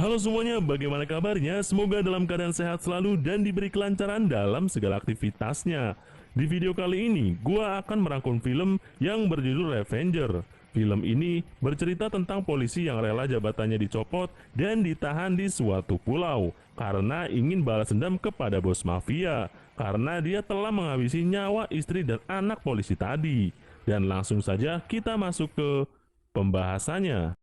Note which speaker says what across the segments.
Speaker 1: Halo semuanya, bagaimana kabarnya? Semoga dalam keadaan sehat selalu dan diberi kelancaran dalam segala aktivitasnya. Di video kali ini, gua akan merangkum film yang berjudul Revenger. Film ini bercerita tentang polisi yang rela jabatannya dicopot dan ditahan di suatu pulau karena ingin balas dendam kepada bos mafia, karena dia telah menghabisi nyawa istri dan anak polisi tadi. Dan langsung saja kita masuk ke pembahasannya.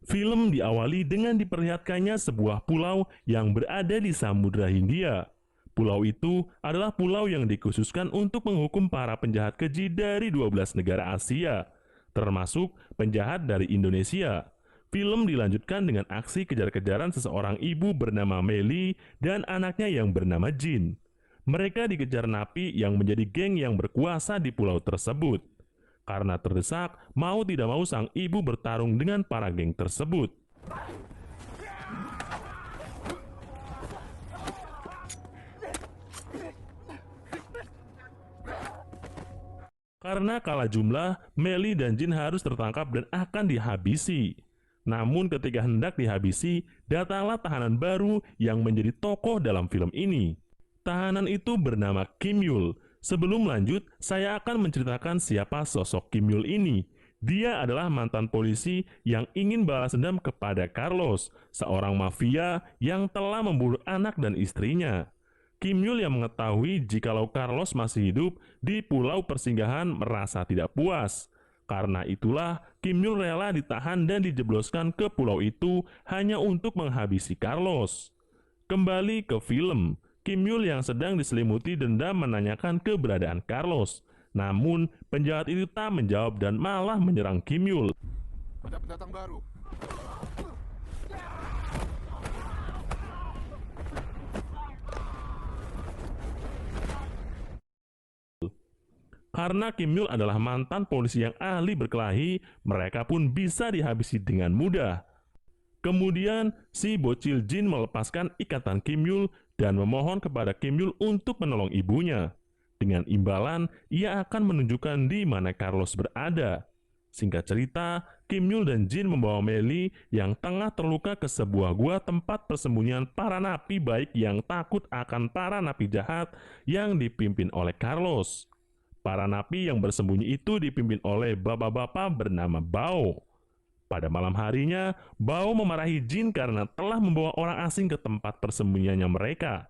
Speaker 1: Film diawali dengan diperlihatkannya sebuah pulau yang berada di Samudra Hindia. Pulau itu adalah pulau yang dikhususkan untuk menghukum para penjahat keji dari 12 negara Asia, termasuk penjahat dari Indonesia. Film dilanjutkan dengan aksi kejar-kejaran seseorang ibu bernama Meli dan anaknya yang bernama Jin. Mereka dikejar napi yang menjadi geng yang berkuasa di pulau tersebut. Karena terdesak, mau tidak mau sang ibu bertarung dengan para geng tersebut. Karena kalah jumlah, Meli dan Jin harus tertangkap dan akan dihabisi. Namun ketika hendak dihabisi, datanglah tahanan baru yang menjadi tokoh dalam film ini. Tahanan itu bernama Kim Yul. Sebelum lanjut, saya akan menceritakan siapa sosok Kim Yul ini. Dia adalah mantan polisi yang ingin balas dendam kepada Carlos, seorang mafia yang telah membunuh anak dan istrinya. Kim Yul yang mengetahui jikalau Carlos masih hidup di pulau persinggahan merasa tidak puas. Karena itulah, Kim Yul rela ditahan dan dijebloskan ke pulau itu hanya untuk menghabisi Carlos. Kembali ke film, Kim Yul yang sedang diselimuti dendam menanyakan keberadaan Carlos. Namun, penjahat itu tak menjawab dan malah menyerang Kim Yul.
Speaker 2: Ada pendatang baru.
Speaker 1: Karena Kim Yul adalah mantan polisi yang ahli berkelahi, mereka pun bisa dihabisi dengan mudah. Kemudian, si bocil Jin melepaskan ikatan Kim Yul dan memohon kepada Kim Yul untuk menolong ibunya. Dengan imbalan, ia akan menunjukkan di mana Carlos berada. Singkat cerita, Kim Yul dan Jin membawa Meli yang tengah terluka ke sebuah gua tempat persembunyian para napi baik yang takut akan para napi jahat yang dipimpin oleh Carlos. Para napi yang bersembunyi itu dipimpin oleh bapak-bapak bernama Bao. Pada malam harinya, Bao memarahi Jin karena telah membawa orang asing ke tempat persembunyiannya mereka.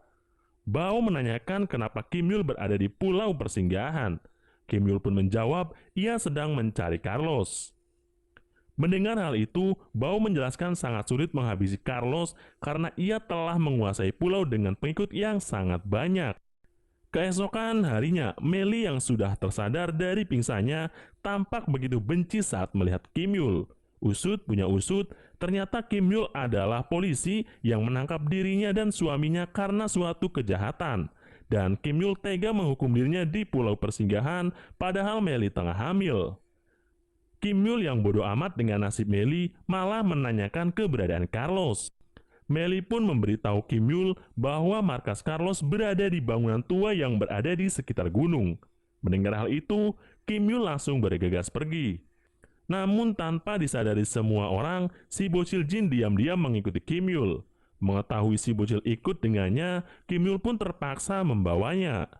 Speaker 1: Bao menanyakan kenapa Kim Yul berada di pulau persinggahan. Kim Yul pun menjawab ia sedang mencari Carlos. Mendengar hal itu, Bao menjelaskan sangat sulit menghabisi Carlos karena ia telah menguasai pulau dengan pengikut yang sangat banyak. Keesokan harinya, Meli yang sudah tersadar dari pingsannya tampak begitu benci saat melihat Kim Yul. Usut punya usut, ternyata Kim Yul adalah polisi yang menangkap dirinya dan suaminya karena suatu kejahatan. Dan Kim Yul tega menghukum dirinya di pulau persinggahan padahal Meli tengah hamil. Kim Yul yang bodoh amat dengan nasib Meli malah menanyakan keberadaan Carlos. Meli pun memberitahu Kim Yul bahwa markas Carlos berada di bangunan tua yang berada di sekitar gunung. Mendengar hal itu, Kim Yul langsung bergegas pergi. Namun tanpa disadari semua orang, si bocil Jin diam-diam mengikuti Kim Yul. Mengetahui si bocil ikut dengannya, Kim Yul pun terpaksa membawanya.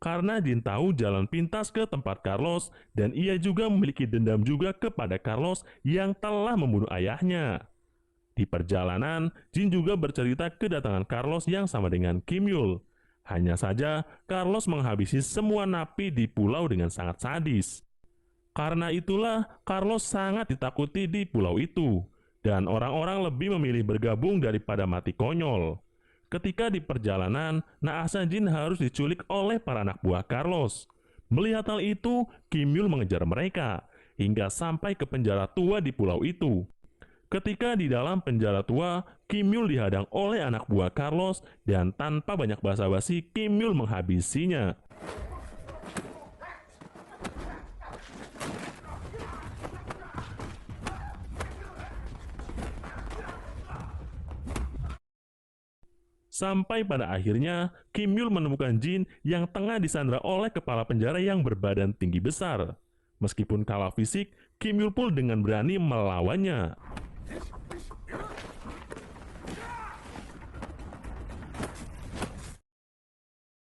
Speaker 1: Karena Jin tahu jalan pintas ke tempat Carlos dan ia juga memiliki dendam juga kepada Carlos yang telah membunuh ayahnya. Di perjalanan, Jin juga bercerita kedatangan Carlos yang sama dengan Kim Yul. Hanya saja, Carlos menghabisi semua napi di pulau dengan sangat sadis. Karena itulah, Carlos sangat ditakuti di pulau itu, dan orang-orang lebih memilih bergabung daripada mati konyol. Ketika di perjalanan, Naasa Jin harus diculik oleh para anak buah Carlos. Melihat hal itu, Kim Yul mengejar mereka, hingga sampai ke penjara tua di pulau itu. Ketika di dalam penjara tua, Kim Yul dihadang oleh anak buah Carlos dan tanpa banyak basa-basi, Kim Yul menghabisinya. Sampai pada akhirnya, Kim Yul menemukan Jin yang tengah disandra oleh kepala penjara yang berbadan tinggi besar. Meskipun kalah fisik, Kim Yul pun dengan berani melawannya.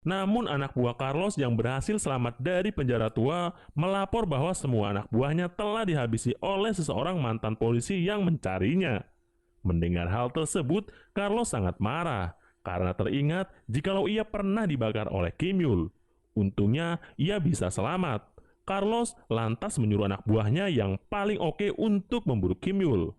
Speaker 1: Namun anak buah Carlos yang berhasil selamat dari penjara tua melapor bahwa semua anak buahnya telah dihabisi oleh seseorang mantan polisi yang mencarinya. Mendengar hal tersebut, Carlos sangat marah karena teringat jikalau ia pernah dibakar oleh Kim Yul. Untungnya ia bisa selamat. Carlos lantas menyuruh anak buahnya yang paling oke untuk memburu Kim Yul.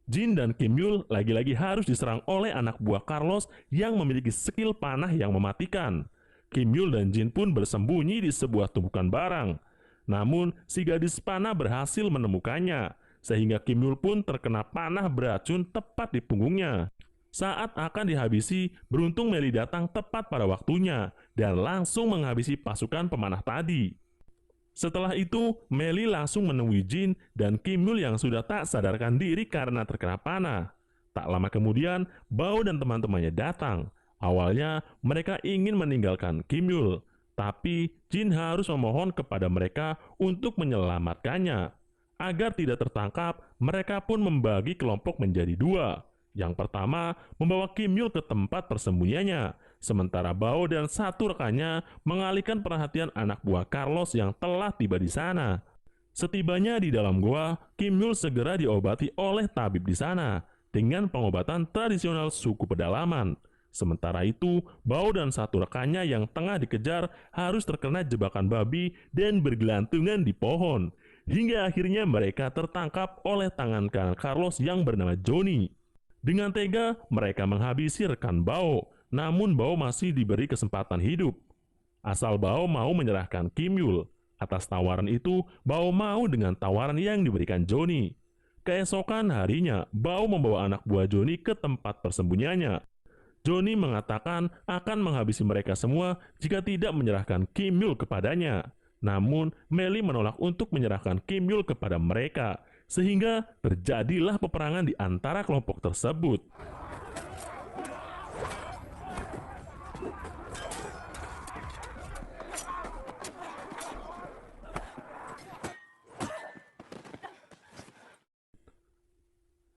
Speaker 1: Jin dan Kim Yul lagi-lagi harus diserang oleh anak buah Carlos yang memiliki skill panah yang mematikan. Kim Yul dan Jin pun bersembunyi di sebuah tumpukan barang. Namun, si gadis panah berhasil menemukannya, sehingga Kim Yul pun terkena panah beracun tepat di punggungnya. Saat akan dihabisi, beruntung Meli datang tepat pada waktunya dan langsung menghabisi pasukan pemanah tadi. Setelah itu, Meli langsung menemui Jin dan Kim Yul yang sudah tak sadarkan diri karena terkena panah. Tak lama kemudian, Bao dan teman-temannya datang. Awalnya, mereka ingin meninggalkan Kim Yul, tapi Jin harus memohon kepada mereka untuk menyelamatkannya. Agar tidak tertangkap, mereka pun membagi kelompok menjadi dua. Yang pertama, membawa Kim Yul ke tempat persembunyiannya, sementara Bao dan satu rekannya mengalihkan perhatian anak buah Carlos yang telah tiba di sana. Setibanya di dalam gua, Kim Yul segera diobati oleh tabib di sana dengan pengobatan tradisional suku pedalaman. Sementara itu, Bao dan satu rekannya yang tengah dikejar harus terkena jebakan babi dan bergelantungan di pohon. Hingga akhirnya mereka tertangkap oleh tangan kanan Carlos yang bernama Johnny. Dengan tega, mereka menghabisi rekan Bao, namun Bao masih diberi kesempatan hidup. Asal Bao mau menyerahkan Kim Yul. Atas tawaran itu, Bao mau dengan tawaran yang diberikan Johnny. Keesokan harinya, Bao membawa anak buah Johnny ke tempat persembunyiannya. Johnny mengatakan akan menghabisi mereka semua jika tidak menyerahkan Kim Yul kepadanya. Namun, Meli menolak untuk menyerahkan Kim Yul kepada mereka, sehingga terjadilah peperangan di antara kelompok tersebut.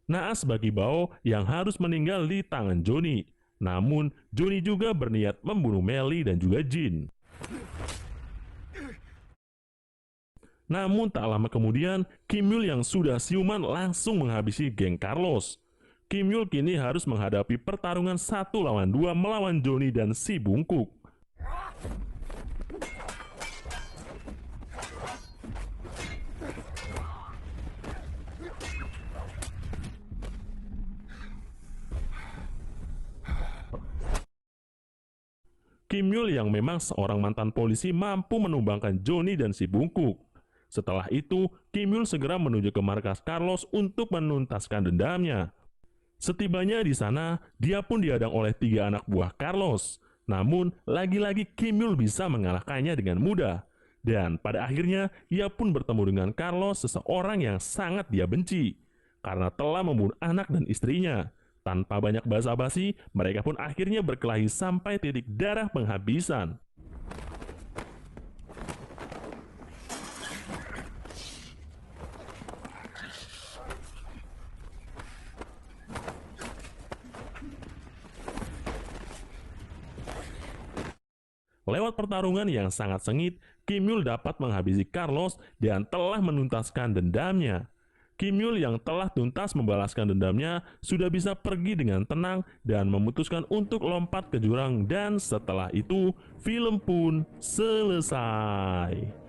Speaker 1: Naas bagi Bao yang harus meninggal di tangan Johnny. Namun, Johnny juga berniat membunuh Meli dan juga Jin. Namun tak lama kemudian, Kim Yul yang sudah siuman langsung menghabisi geng Carlos. Kim Yul kini harus menghadapi pertarungan 1 lawan 2 melawan Johnny dan si bungkuk. Kim Yul yang memang seorang mantan polisi mampu menumbangkan Johnny dan si bungkuk. Setelah itu, Kim Yul segera menuju ke markas Carlos untuk menuntaskan dendamnya. Setibanya di sana, dia pun dihadang oleh 3 anak buah Carlos. Namun, lagi-lagi Kim Yul bisa mengalahkannya dengan mudah. Dan pada akhirnya, ia pun bertemu dengan Carlos, seseorang yang sangat dia benci, karena telah membunuh anak dan istrinya. Tanpa banyak basa-basi, mereka pun akhirnya berkelahi sampai titik darah penghabisan. Lewat pertarungan yang sangat sengit, Kim Yul dapat menghabisi Carlos dan telah menuntaskan dendamnya. Kim Yul yang telah tuntas membalaskan dendamnya sudah bisa pergi dengan tenang dan memutuskan untuk lompat ke jurang, dan setelah itu film pun selesai.